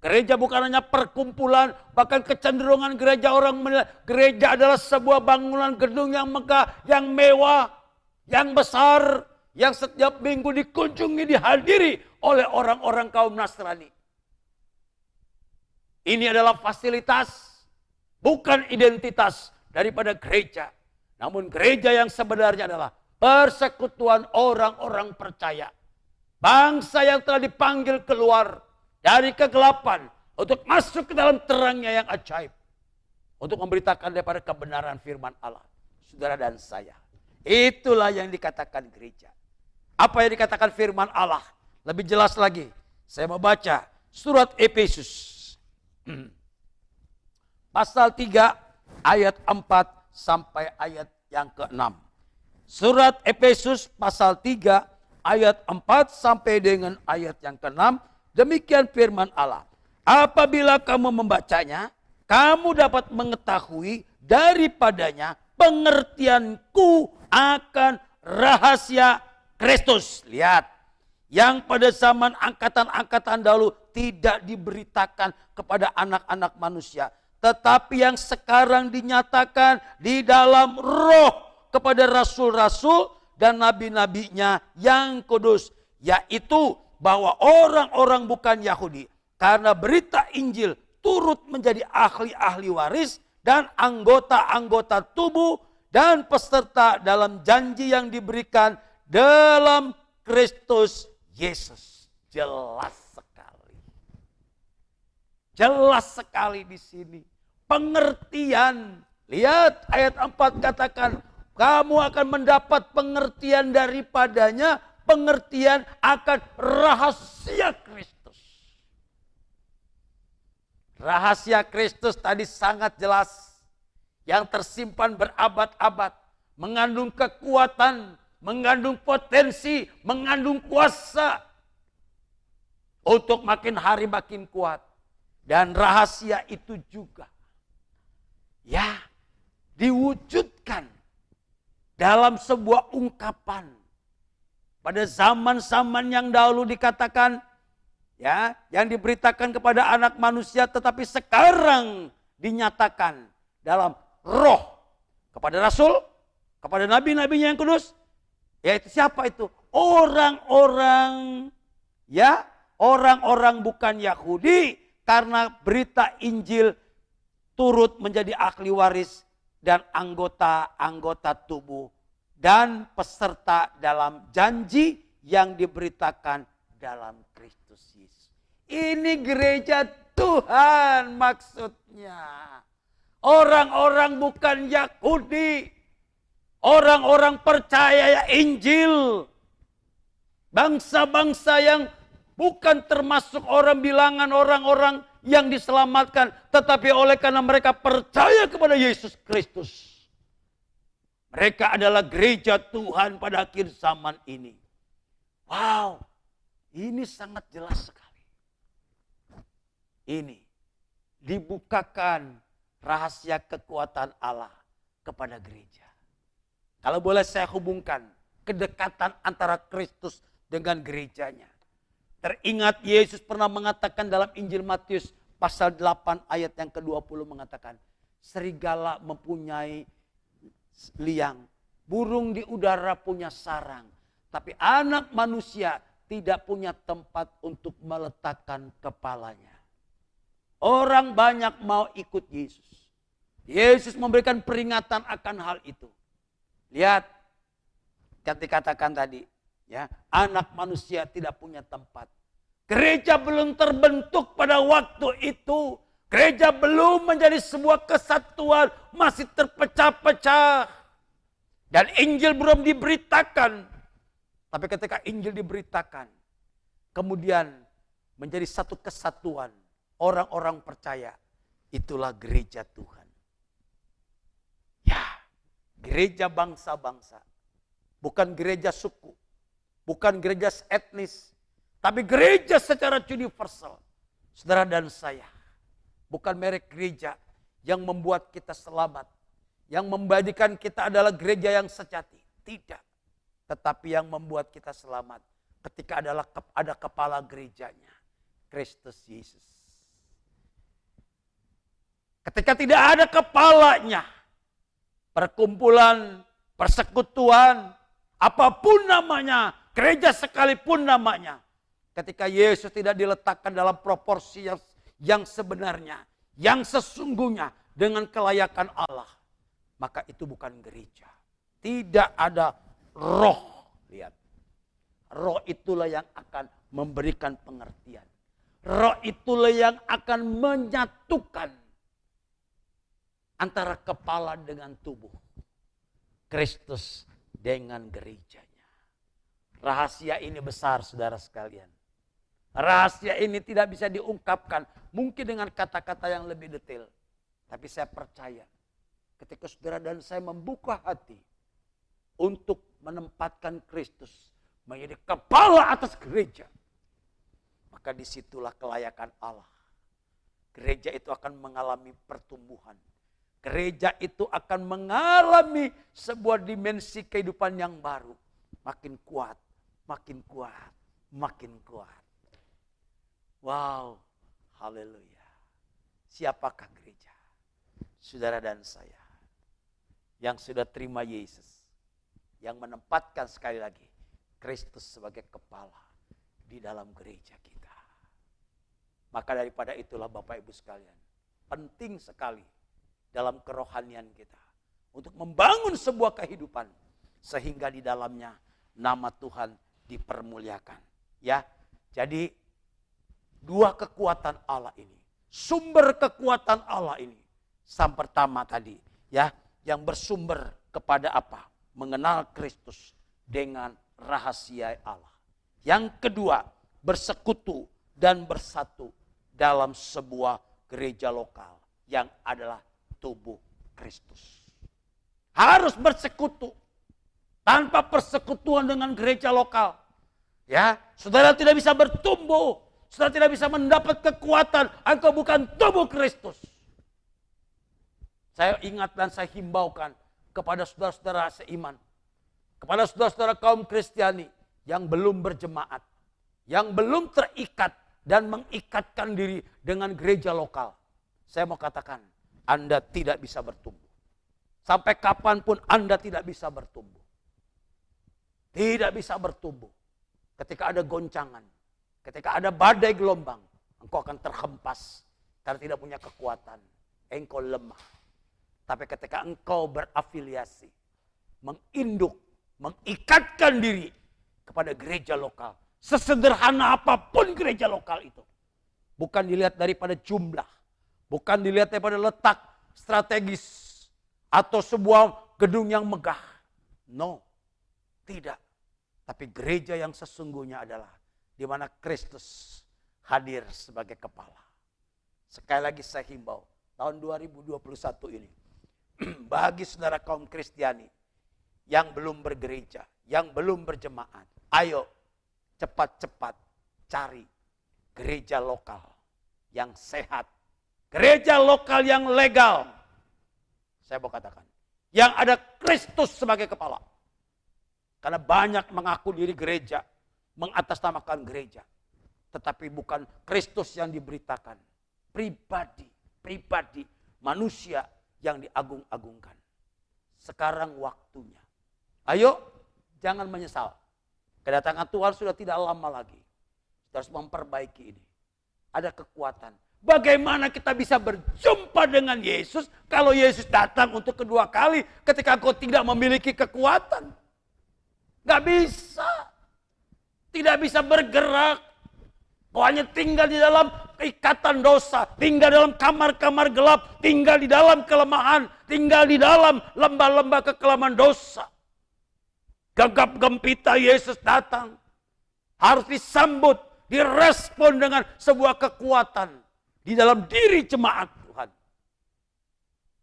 Gereja bukan hanya perkumpulan. Bahkan kecenderungan gereja orang menilai gereja adalah sebuah bangunan gedung yang megah, yang mewah, yang besar, yang setiap minggu dikunjungi, dihadiri oleh orang-orang kaum Nasrani. Ini adalah fasilitas, bukan identitas daripada gereja. Namun gereja yang sebenarnya adalah persekutuan orang-orang percaya. Bangsa yang telah dipanggil keluar dari kegelapan untuk masuk ke dalam terangnya yang ajaib. Untuk memberitakan daripada kebenaran firman Allah. Saudara dan saya. Itulah yang dikatakan gereja. Apa yang dikatakan firman Allah? Lebih jelas lagi. Saya mau baca surat Efesus. Pasal 3 ayat 4 sampai ayat yang ke-6. Surat Efesus pasal 3 ayat 4 sampai dengan ayat yang ke-6. Demikian firman Allah. Apabila kamu membacanya, kamu dapat mengetahui daripadanya pengertianku akan rahasia Kristus. Lihat, yang pada zaman angkatan-angkatan dahulu tidak diberitakan kepada anak-anak manusia. Tetapi yang sekarang dinyatakan di dalam roh kepada rasul-rasul dan nabi-nabinya yang kudus. Yaitu bahwa orang-orang bukan Yahudi karena berita Injil turut menjadi ahli-ahli waris dan anggota-anggota tubuh dan peserta dalam janji yang diberikan dalam Kristus Yesus. Jelas sekali. Jelas sekali di sini. Pengertian. Lihat ayat 4 katakan, kamu akan mendapat pengertian daripadanya, pengertian akan rahasia Kristus. Rahasia Kristus tadi sangat jelas. Yang tersimpan berabad-abad. Mengandung kekuatan, mengandung potensi, mengandung kuasa untuk makin hari makin kuat. Dan rahasia itu juga ya diwujudkan dalam sebuah ungkapan. Pada zaman-zaman yang dahulu dikatakan ya, yang diberitakan kepada anak manusia, tetapi sekarang dinyatakan dalam roh kepada rasul, kepada nabi-nabinya yang kudus. Yaitu siapa itu? Orang-orang ya, orang-orang bukan Yahudi, karena berita Injil turut menjadi ahli waris dan anggota-anggota tubuh dan peserta dalam janji yang diberitakan dalam Kristus Yesus. Ini gereja Tuhan maksudnya. Orang-orang bukan Yahudi, orang-orang percaya Injil, bangsa-bangsa yang bukan termasuk orang bilangan orang-orang yang diselamatkan, tetapi oleh karena mereka percaya kepada Yesus Kristus. Mereka adalah gereja Tuhan pada akhir zaman ini. Wow, ini sangat jelas sekali. Ini dibukakan rahasia kekuatan Allah kepada gereja. Kalau boleh saya hubungkan kedekatan antara Kristus dengan gerejanya. Teringat Yesus pernah mengatakan dalam Injil Matius pasal 8 ayat yang ke-20 mengatakan, serigala mempunyai liang, burung di udara punya sarang, tapi anak manusia tidak punya tempat untuk meletakkan kepalanya. Orang banyak mau ikut Yesus. Yesus memberikan peringatan akan hal itu. Lihat, yang dikatakan tadi, ya, anak manusia tidak punya tempat. Gereja belum terbentuk pada waktu itu. Gereja belum menjadi sebuah kesatuan, masih terpecah-pecah. Dan Injil belum diberitakan. Tapi ketika Injil diberitakan, kemudian menjadi satu kesatuan, orang-orang percaya, itulah gereja Tuhan. Ya, gereja bangsa-bangsa. Bukan gereja suku. Bukan gereja etnis, tapi gereja secara universal. Saudara dan saya, bukan merek gereja yang membuat kita selamat, yang membadikan kita adalah gereja yang sejati. Tidak, tetapi yang membuat kita selamat ketika ada kepala gerejanya, Kristus Yesus. Ketika tidak ada kepalanya, perkumpulan, persekutuan, apapun namanya, gereja sekalipun namanya, ketika Yesus tidak diletakkan dalam proporsi yang sebenarnya, yang sesungguhnya dengan kelayakan Allah, maka itu bukan gereja. Tidak ada roh. Lihat, roh itulah yang akan memberikan pengertian. Roh itulah yang akan menyatukan antara kepala dengan tubuh, Kristus dengan gerejanya. Rahasia ini besar, saudara sekalian. Rahasia ini tidak bisa diungkapkan mungkin dengan kata-kata yang lebih detail. Tapi saya percaya ketika saudara dan saya membuka hati untuk menempatkan Kristus menjadi kepala atas gereja, maka disitulah kelayakan Allah. Gereja itu akan mengalami pertumbuhan. Gereja itu akan mengalami sebuah dimensi kehidupan yang baru. Makin kuat, makin kuat, makin kuat. Wow, haleluya. Siapakah gereja? Saudara dan saya yang sudah terima Yesus, yang menempatkan sekali lagi Kristus sebagai kepala di dalam gereja kita. Maka daripada itulah Bapak Ibu sekalian, penting sekali dalam kerohanian kita untuk membangun sebuah kehidupan sehingga di dalamnya nama Tuhan dipermuliakan. Ya, jadi dua kekuatan Allah ini, sumber kekuatan Allah ini, yang pertama tadi, ya, yang bersumber kepada apa? Mengenal Kristus dengan rahasia Allah. Yang kedua, bersekutu dan bersatu dalam sebuah gereja lokal yang adalah tubuh Kristus. Harus bersekutu. tanpa persekutuan dengan gereja lokal, ya, saudara tidak bisa bertumbuh, saudara tidak bisa mendapat kekuatan, engkau bukan tubuh Kristus. Saya ingat dan saya himbaukan kepada saudara-saudara seiman, kepada saudara-saudara kaum Kristiani yang belum berjemaat, yang belum terikat dan mengikatkan diri dengan gereja lokal. Saya mau katakan, Anda tidak bisa bertumbuh. Sampai kapanpun Anda tidak bisa bertumbuh. Tidak bisa bertumbuh. Ketika ada goncangan, ketika ada badai gelombang, engkau akan terhempas karena tidak punya kekuatan. Engkau lemah. Tapi ketika engkau berafiliasi, menginduk, mengikatkan diri kepada gereja lokal, sesederhana apapun gereja lokal itu, bukan dilihat daripada jumlah, bukan dilihat daripada letak strategis atau sebuah gedung yang megah. No, tidak. Tapi gereja yang sesungguhnya adalah di mana Kristus hadir sebagai kepala. Sekali lagi saya himbau, tahun 2021 ini, bagi saudara kaum Kristiani yang belum bergereja, yang belum berjemaat, ayo cepat-cepat cari gereja lokal yang sehat, gereja lokal yang legal. Saya mau katakan, yang ada Kristus sebagai kepala. Karena banyak mengaku diri gereja, mengatasnamakan gereja. Tetapi bukan Kristus yang diberitakan. Pribadi, manusia yang diagung-agungkan. Sekarang waktunya. Ayo, jangan menyesal. Kedatangan Tuhan sudah tidak lama lagi. Kita harus memperbaiki ini. Ada kekuatan. Bagaimana kita bisa berjumpa dengan Yesus kalau Yesus datang untuk kedua kali ketika kau tidak memiliki kekuatan? Gak bisa. Tidak bisa bergerak. Kau hanya tinggal di dalam ikatan dosa. Tinggal dalam kamar-kamar gelap. Tinggal di dalam kelemahan. Tinggal di dalam lembah-lembah kekelaman dosa. Gegap gempita Yesus datang. Harus disambut. Direspon dengan sebuah kekuatan. Di dalam diri jemaat Tuhan.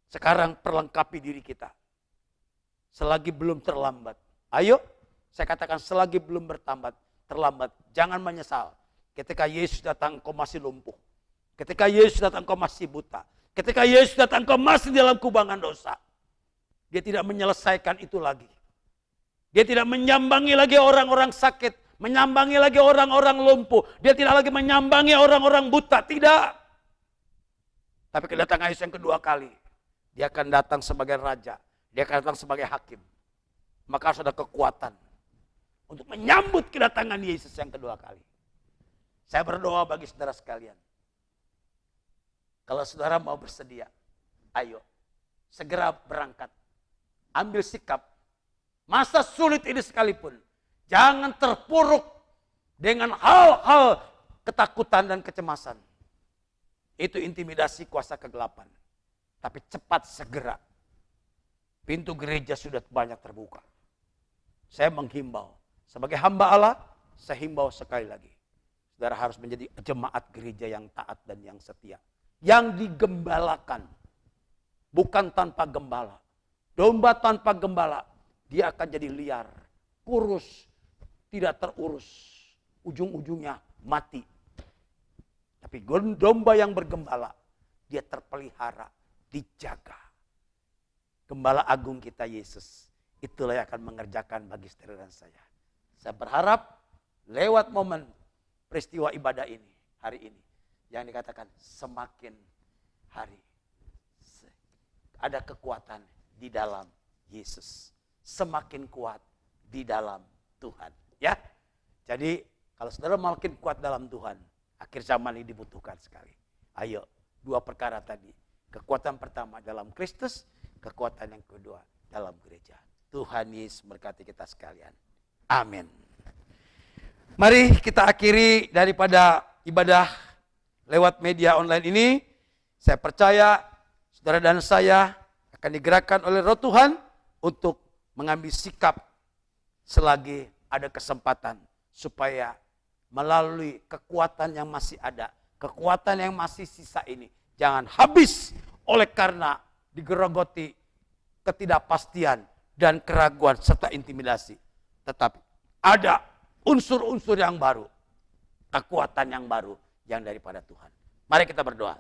Sekarang perlengkapi diri kita. Selagi belum terlambat. Ayo. Saya katakan selagi belum terlambat, jangan menyesal. Ketika Yesus datang kau masih lumpuh. Ketika Yesus datang kau masih buta. Ketika Yesus datang kau masih dalam kubangan dosa. Dia tidak menyelesaikan itu lagi. Dia tidak menyambangi lagi orang-orang sakit. Menyambangi lagi orang-orang lumpuh. Dia tidak lagi menyambangi orang-orang buta. Tidak. Tapi kedatangan Yesus yang kedua kali. Dia akan datang sebagai raja. Dia akan datang sebagai hakim. Maka harus ada kekuatan untuk menyambut kedatangan Yesus yang kedua kali. Saya berdoa bagi saudara sekalian. Kalau saudara mau bersedia, ayo segera berangkat. Ambil sikap. Masa sulit ini sekalipun, jangan terpuruk dengan hal-hal ketakutan dan kecemasan. Itu intimidasi kuasa kegelapan. Tapi cepat segera. Pintu gereja sudah banyak terbuka. Saya menghimbau. Sebagai hamba Allah, saya himbau sekali lagi. Saudara harus menjadi jemaat gereja yang taat dan yang setia. Yang digembalakan. Bukan tanpa gembala. Domba tanpa gembala, dia akan jadi liar. Kurus, tidak terurus. Ujung-ujungnya mati. Tapi domba yang bergembala, dia terpelihara, dijaga. Gembala agung kita Yesus. Itulah yang akan mengerjakan bagi saudara dan saya. Saya berharap lewat momen peristiwa ibadah ini, hari ini, yang dikatakan semakin hari ada kekuatan di dalam Yesus. Semakin kuat di dalam Tuhan. Ya, jadi kalau saudara makin kuat dalam Tuhan, akhir zaman ini dibutuhkan sekali. Ayo, dua perkara tadi. Kekuatan pertama dalam Kristus, kekuatan yang kedua dalam gereja. Tuhan Yesus memberkati kita sekalian. Amin. Mari kita akhiri daripada ibadah lewat media online ini. Saya percaya saudara dan saya akan digerakkan oleh Roh Tuhan untuk mengambil sikap selagi ada kesempatan. Supaya melalui kekuatan yang masih ada, kekuatan yang masih sisa ini, jangan habis oleh karena digerogoti ketidakpastian, dan keraguan serta intimidasi. Tetapi ada unsur-unsur yang baru, kekuatan yang baru yang daripada Tuhan. Mari kita berdoa.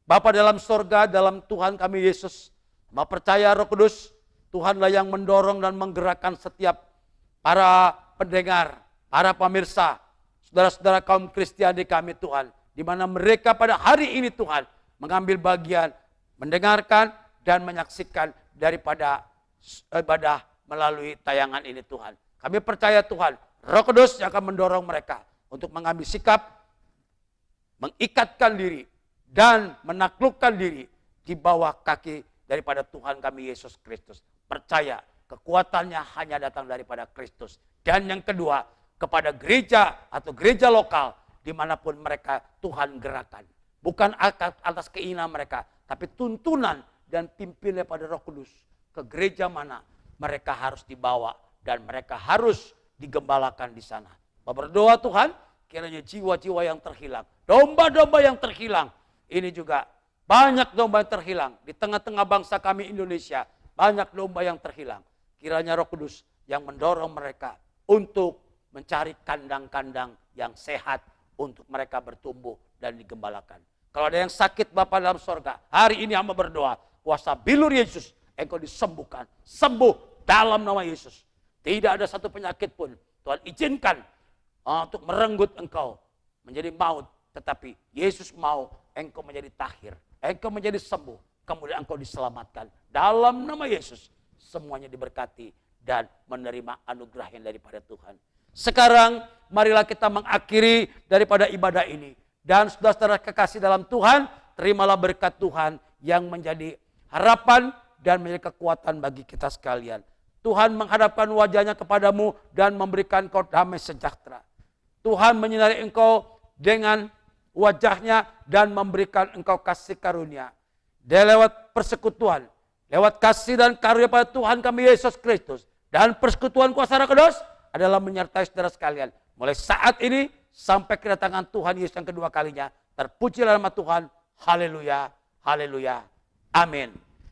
Bapa dalam sorga, dalam Tuhan kami Yesus, kami percaya Roh Kudus, Tuhanlah yang mendorong dan menggerakkan setiap para pendengar, para pemirsa, saudara-saudara kaum Kristiani kami Tuhan, di mana mereka pada hari ini Tuhan mengambil bagian, mendengarkan dan menyaksikan daripada ibadah melalui tayangan ini Tuhan. Kami percaya Tuhan, Roh Kudus yang akan mendorong mereka untuk mengambil sikap, mengikatkan diri, dan menaklukkan diri di bawah kaki daripada Tuhan kami Yesus Kristus. Percaya kekuatannya hanya datang daripada Kristus. Dan yang kedua, kepada gereja atau gereja lokal dimanapun mereka Tuhan gerakan. Bukan atas keinginan mereka, tapi tuntunan dan pimpinnya pada Roh Kudus. Ke gereja mana mereka harus dibawa dan mereka harus digembalakan di sana. Berdoa Tuhan, kiranya jiwa-jiwa yang terhilang, domba-domba yang terhilang, ini juga banyak domba yang terhilang di tengah-tengah bangsa kami Indonesia, banyak domba yang terhilang. Kiranya Roh Kudus yang mendorong mereka untuk mencari kandang-kandang yang sehat untuk mereka bertumbuh dan digembalakan. Kalau ada yang sakit Bapa dalam sorga, hari ini hamba berdoa, kuasa bilur Yesus, engkau disembuhkan, sembuh dalam nama Yesus. Tidak ada satu penyakit pun Tuhan izinkan untuk merenggut engkau menjadi maut. Tetapi Yesus mau engkau menjadi tahir, engkau menjadi sembuh, kemudian engkau diselamatkan. Dalam nama Yesus semuanya diberkati dan menerima anugerah yang daripada Tuhan. Sekarang marilah kita mengakhiri daripada ibadah ini. Dan saudara-saudara kekasih dalam Tuhan, terimalah berkat Tuhan yang menjadi harapan dan menjadi kekuatan bagi kita sekalian. Tuhan menghadapkan wajahnya kepadamu dan memberikan kau damai sejahtera. Tuhan menyinari engkau dengan wajahnya dan memberikan engkau kasih karunia. Dia lewat persekutuan, lewat kasih dan karunia pada Tuhan kami Yesus Kristus. Dan persekutuan kuasa Roh Kudus adalah menyertai saudara sekalian. Mulai saat ini sampai kedatangan Tuhan Yesus yang kedua kalinya. Terpujilah nama Tuhan. Haleluya, haleluya, amin.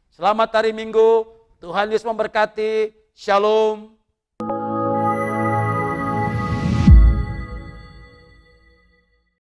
Selamat hari Minggu. Tuhan Yesus memberkati. Shalom.